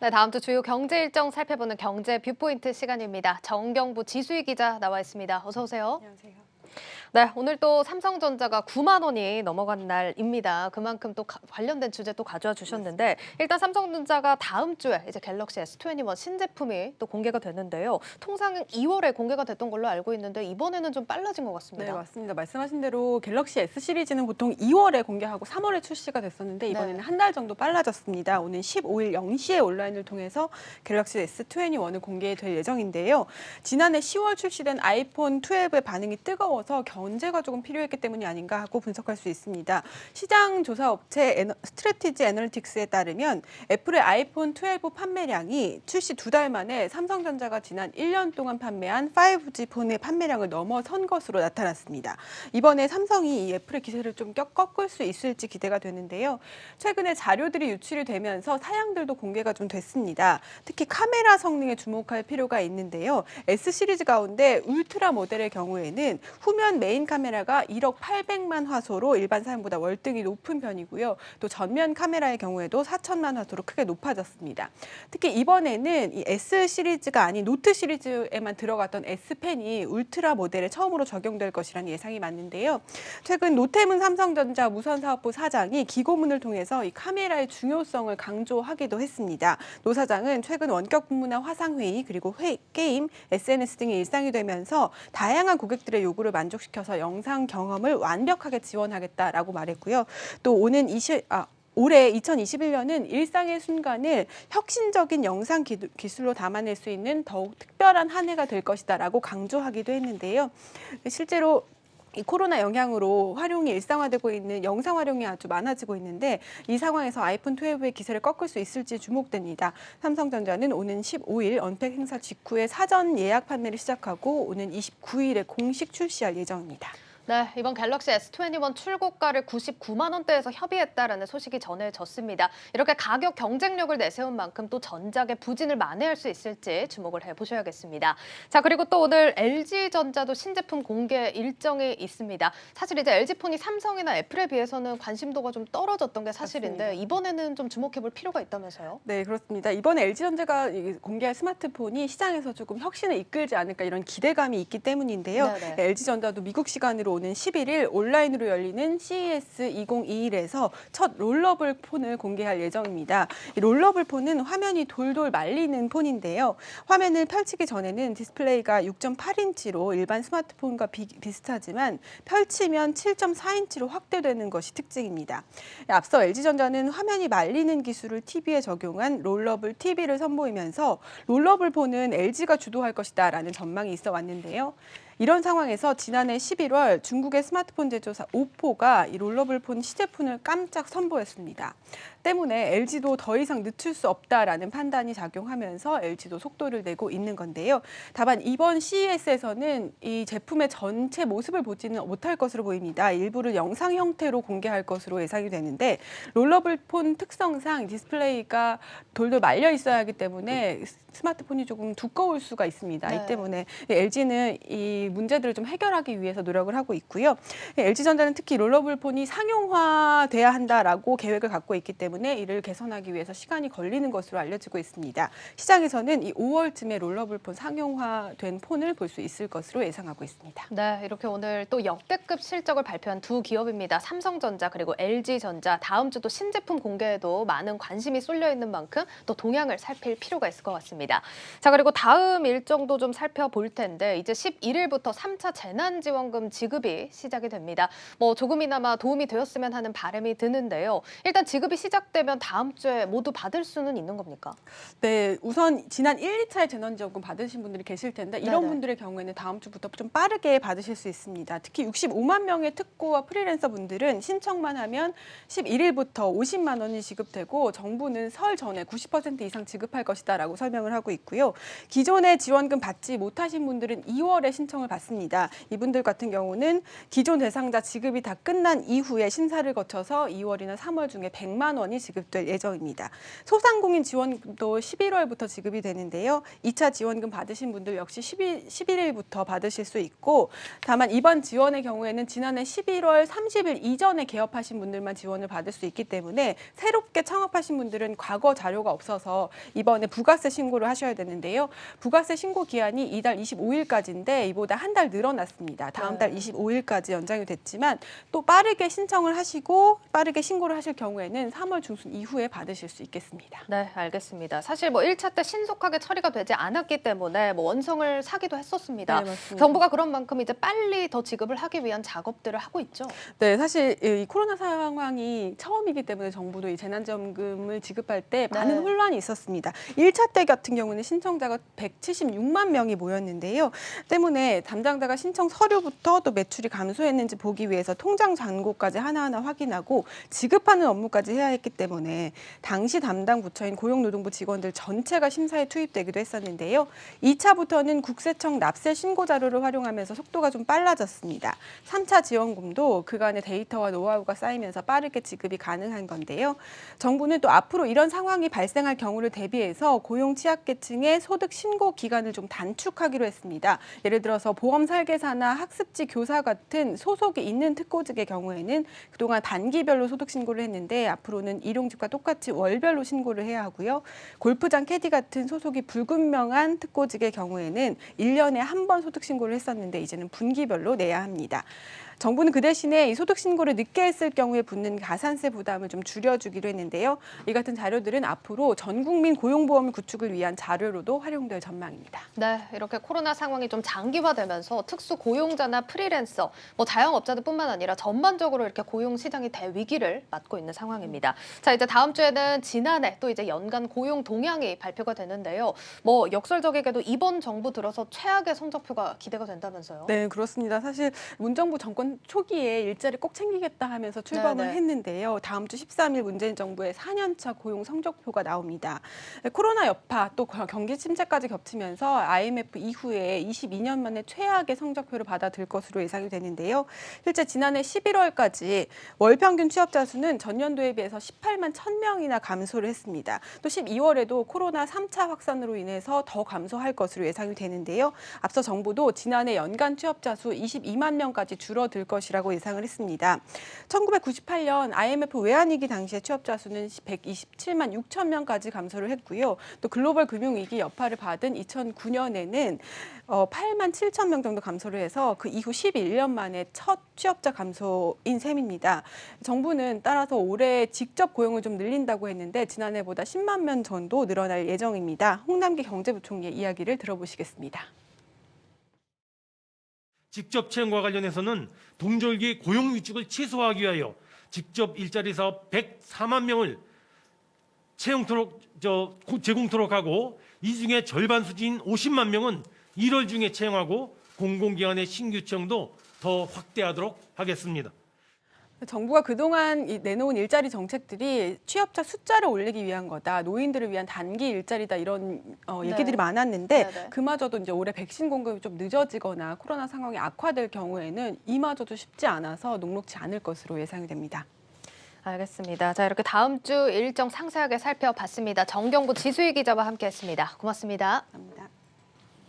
네, 다음 주 주요 경제 일정 살펴보는 경제 뷰포인트 시간입니다. 정경부 지수희 기자 나와 있습니다. 어서 오세요. 안녕하세요. 네, 오늘 또 삼성전자가 9만 원이 넘어간 날입니다. 그만큼 또 관련된 주제 또 가져와 주셨는데 맞습니다. 일단 삼성전자가 다음 주에 이제 갤럭시 S21 신제품이 또 공개가 됐는데요. 통상 2월에 공개가 됐던 걸로 알고 있는데 이번에는 좀 빨라진 것 네, 같습니다. 맞습니다. 말씀하신 대로 갤럭시 S 시리즈는 보통 2월에 공개하고 3월에 출시가 됐었는데 이번에는 네. 한 달 정도 빨라졌습니다. 오는 15일 0시에 온라인을 통해서 갤럭시 S21을 공개될 예정인데요. 지난해 10월 출시된 아이폰 12의 반응이 뜨거워서 견제가 조금 필요했기 때문이 아닌가 하고 분석할 수 있습니다. 시장 조사 업체 스트래티지 애널리틱스에 따르면 애플의 아이폰 12 판매량이 출시 2달 만에 삼성전자가 지난 1년 동안 판매한 5G 폰의 판매량을 넘어선 것으로 나타났습니다. 이번에 삼성이 이 애플의 기세를 좀 꺾을 수 있을지 기대가 되는데요. 최근에 자료들이 유출이 되면서 사양들도 공개가 좀 됐습니다. 특히 카메라 성능에 주목할 필요가 있는데요. S 시리즈 가운데 울트라 모델의 경우에는 후면 메인 카메라가 1억 800만 화소로 일반 사양보다 월등히 높은 편이고요. 또 전면 카메라의 경우에도 4천만 화소로 크게 높아졌습니다. 특히 이번에는 이 S 시리즈가 아닌 노트 시리즈에만 들어갔던 S펜이 울트라 모델에 처음으로 적용될 것이라는 예상이 많은데요. 최근 노태문 삼성전자 무선사업부 사장이 기고문을 통해서 이 카메라의 중요성을 강조하기도 했습니다. 노 사장은 최근 원격 근무나 화상회의 그리고 게임, SNS 등이 일상이 되면서 다양한 고객들의 요구를 만족시켜서 영상 경험을 완벽하게 지원하겠다라고 말했고요. 또 올해 2021년은 일상의 순간을 혁신적인 영상 기술로 담아낼 수 있는 더욱 특별한 한 해가 될 것이다라고 강조하기도 했는데요. 실제로 이 코로나 영향으로 활용이 일상화되고 있는 영상 활용이 아주 많아지고 있는데 이 상황에서 아이폰 12의 기세를 꺾을 수 있을지 주목됩니다. 삼성전자는 오는 15일 언팩 행사 직후에 사전 예약 판매를 시작하고 오는 29일에 공식 출시할 예정입니다. 네, 이번 갤럭시 S21 출고가를 99만 원대에서 협의했다라는 소식이 전해졌습니다. 이렇게 가격 경쟁력을 내세운 만큼 또 전작의 부진을 만회할 수 있을지 주목을 해보셔야겠습니다. 자, 그리고 또 오늘 LG전자도 신제품 공개 일정이 있습니다. 사실 이제 LG폰이 삼성이나 애플에 비해서는 관심도가 좀 떨어졌던 게 사실인데 맞습니다. 이번에는 좀 주목해볼 필요가 있다면서요? 네, 그렇습니다. 이번에 LG전자가 공개할 스마트폰이 시장에서 조금 혁신을 이끌지 않을까 이런 기대감이 있기 때문인데요. 네네. LG전자도 미국 시간으로 오는 11일 온라인으로 열리는 CES 2021에서 첫 롤러블 폰을 공개할 예정입니다. 이 롤러블 폰은 화면이 돌돌 말리는 폰인데요. 화면을 펼치기 전에는 디스플레이가 6.8인치로 일반 스마트폰과 비슷하지만 펼치면 7.4인치로 확대되는 것이 특징입니다. 앞서 LG전자는 화면이 말리는 기술을 TV에 적용한 롤러블 TV를 선보이면서 롤러블 폰은 LG가 주도할 것이다라는 전망이 있어 왔는데요. 이런 상황에서 지난해 11월 중국의 스마트폰 제조사 오포가 이 롤러블 폰 시제품을 깜짝 선보였습니다. 때문에 LG도 더 이상 늦출 수 없다라는 판단이 작용하면서 LG도 속도를 내고 있는 건데요. 다만 이번 CES에서는 이 제품의 전체 모습을 보지는 못할 것으로 보입니다. 일부를 영상 형태로 공개할 것으로 예상이 되는데 롤러블 폰 특성상 디스플레이가 돌돌 말려 있어야 하기 때문에 스마트폰이 조금 두꺼울 수가 있습니다. 네. 이 때문에 LG는 이 문제들을 좀 해결하기 위해서 노력을 하고 있고요. LG전자는 특히 롤러블 폰이 상용화돼야 한다라고 계획을 갖고 있기 때문에 이를 개선하기 위해서 시간이 걸리는 것으로 알려지고 있습니다. 시장에서는 이 5월쯤에 롤러블 폰 상용화된 폰을 볼 수 있을 것으로 예상하고 있습니다. 네, 이렇게 오늘 또 역대급 실적을 발표한 두 기업입니다. 삼성전자 그리고 LG전자. 다음 주도 신제품 공개에도 많은 관심이 쏠려 있는 만큼 또 동향을 살필 필요가 있을 것 같습니다. 자, 그리고 다음 일정도 좀 살펴볼 텐데 이제 11일부터 3차 재난지원금 지급이 시작이 됩니다. 뭐 조금이나마 도움이 되었으면 하는 바람이 드는데요. 일단 지급이 시작되면 다음 주에 모두 받을 수는 있는 겁니까? 네, 우선 지난 1, 2차에 재난지원금 받으신 분들이 계실 텐데 이런 네네. 분들의 경우에는 다음 주부터 좀 빠르게 받으실 수 있습니다. 특히 65만 명의 특고와 프리랜서 분들은 신청만 하면 11일부터 50만 원이 지급되고 정부는 설 전에 90% 이상 지급할 것이다라고 설명을 하고 있고요. 기존에 지원금 받지 못하신 분들은 2월에 신청을 받습니다. 이분들 같은 경우는 기존 대상자 지급이 다 끝난 이후에 심사를 거쳐서 2월이나 3월 중에 100만 원 원이 지급될 예정입니다. 소상공인 지원금도 11월부터 지급이 되는데요. 2차 지원금 받으신 분들 역시 11일부터 받으실 수 있고, 다만 이번 지원의 경우에는 지난해 11월 30일 이전에 개업하신 분들만 지원을 받을 수 있기 때문에 새롭게 창업하신 분들은 과거 자료가 없어서 이번에 부가세 신고를 하셔야 되는데요. 부가세 신고 기한이 이달 25일까지인데 이보다 한 달 늘어났습니다. 다음 달 25일까지 연장이 됐지만 또 빠르게 신청을 하시고 빠르게 신고를 하실 경우에는 3월 중순 이후에 받으실 수 있겠습니다. 네, 알겠습니다. 사실 뭐 1차 때 신속하게 처리가 되지 않았기 때문에 뭐 원성을 사기도 했었습니다. 네, 맞습니다. 정부가 그런 만큼 이제 빨리 더 지급을 하기 위한 작업들을 하고 있죠. 네, 사실 이 코로나 상황이 처음이기 때문에 정부도 이 재난지원금을 지급할 때 많은 네. 혼란이 있었습니다. 1차 때 같은 경우는 신청자가 176만 명이 모였는데요. 때문에 담당자가 신청 서류부터 또 매출이 감소했는지 보기 위해서 통장 잔고까지 하나하나 확인하고 지급하는 업무까지 해야 했기 때문에 당시 담당 부처인 고용노동부 직원들 전체가 심사에 투입되기도 했었는데요. 2차부터는 국세청 납세 신고 자료를 활용하면서 속도가 좀 빨라졌습니다. 3차 지원금도 그간의 데이터와 노하우가 쌓이면서 빠르게 지급이 가능한 건데요. 정부는 또 앞으로 이런 상황이 발생할 경우를 대비해서 고용 취약계층의 소득 신고 기간을 좀 단축하기로 했습니다. 예를 들어서 보험 설계사나 학습지 교사 같은 소속이 있는 특고직의 경우에는 그동안 단기별로 소득 신고를 했는데 앞으로는 일용직과 똑같이 월별로 신고를 해야 하고요. 골프장 캐디 같은 소속이 불분명한 특고직의 경우에는 1년에 한 번 소득 신고를 했었는데 이제는 분기별로 내야 합니다. 정부는 그 대신에 이 소득 신고를 늦게 했을 경우에 붙는 가산세 부담을 좀 줄여주기로 했는데요. 이 같은 자료들은 앞으로 전 국민 고용보험 구축을 위한 자료로도 활용될 전망입니다. 네, 이렇게 코로나 상황이 좀 장기화되면서 특수 고용자나 프리랜서, 뭐 자영업자들뿐만 아니라 전반적으로 이렇게 고용 시장이 대위기를 맞고 있는 상황입니다. 자, 이제 다음 주에는 지난해 또 이제 연간 고용 동향이 발표가 되는데요. 뭐 역설적이게도 이번 정부 들어서 최악의 성적표가 기대가 된다면서요? 네, 그렇습니다. 사실 문정부 정권 초기에 일자리 꼭 챙기겠다 하면서 출범을 네네. 했는데요. 다음 주 13일 문재인 정부의 4년차 고용 성적표가 나옵니다. 코로나 여파 또 경기 침체까지 겹치면서 IMF 이후에 22년 만에 최악의 성적표를 받아들 것으로 예상이 되는데요. 실제 지난해 11월까지 월 평균 취업자 수는 전년도에 비해서 18만 1,000명이나 감소를 했습니다. 또 12월에도 코로나 3차 확산으로 인해서 더 감소할 것으로 예상이 되는데요. 앞서 정부도 지난해 연간 취업자 수 22만 명까지 줄어들 것이라고 예상을 했습니다. 1998년 IMF 외환위기 당시의 취업자 수는 127만 6천 명까지 감소를 했고요. 또 글로벌 금융위기 여파를 받은 2009년에는 8만 7천 명 정도 감소를 해서 그 이후 11년 만에 첫 취업자 감소인 셈입니다. 정부는 따라서 올해 직접 고용을 좀 늘린다고 했는데 지난해보다 10만 명 정도 늘어날 예정입니다. 홍남기 경제부총리의 이야기를 들어보시겠습니다. 직접 채용과 관련해서는 동절기 고용 위축을 최소화하기 위하여 직접 일자리 사업 104만 명을 제공토록 하고 이 중에 절반 수준 50만 명은 1월 중에 채용하고 공공기관의 신규 채용도 더 확대하도록 하겠습니다. 정부가 그동안 내놓은 일자리 정책들이 취업자 숫자를 올리기 위한 거다, 노인들을 위한 단기 일자리다 이런 얘기들이 많았는데 네네. 그마저도 이제 올해 백신 공급이 좀 늦어지거나 코로나 상황이 악화될 경우에는 이마저도 쉽지 않아서 녹록지 않을 것으로 예상이 됩니다. 알겠습니다. 자, 이렇게 다음 주 일정 상세하게 살펴봤습니다. 정경부 지수희 기자와 함께했습니다. 고맙습니다. 감사합니다.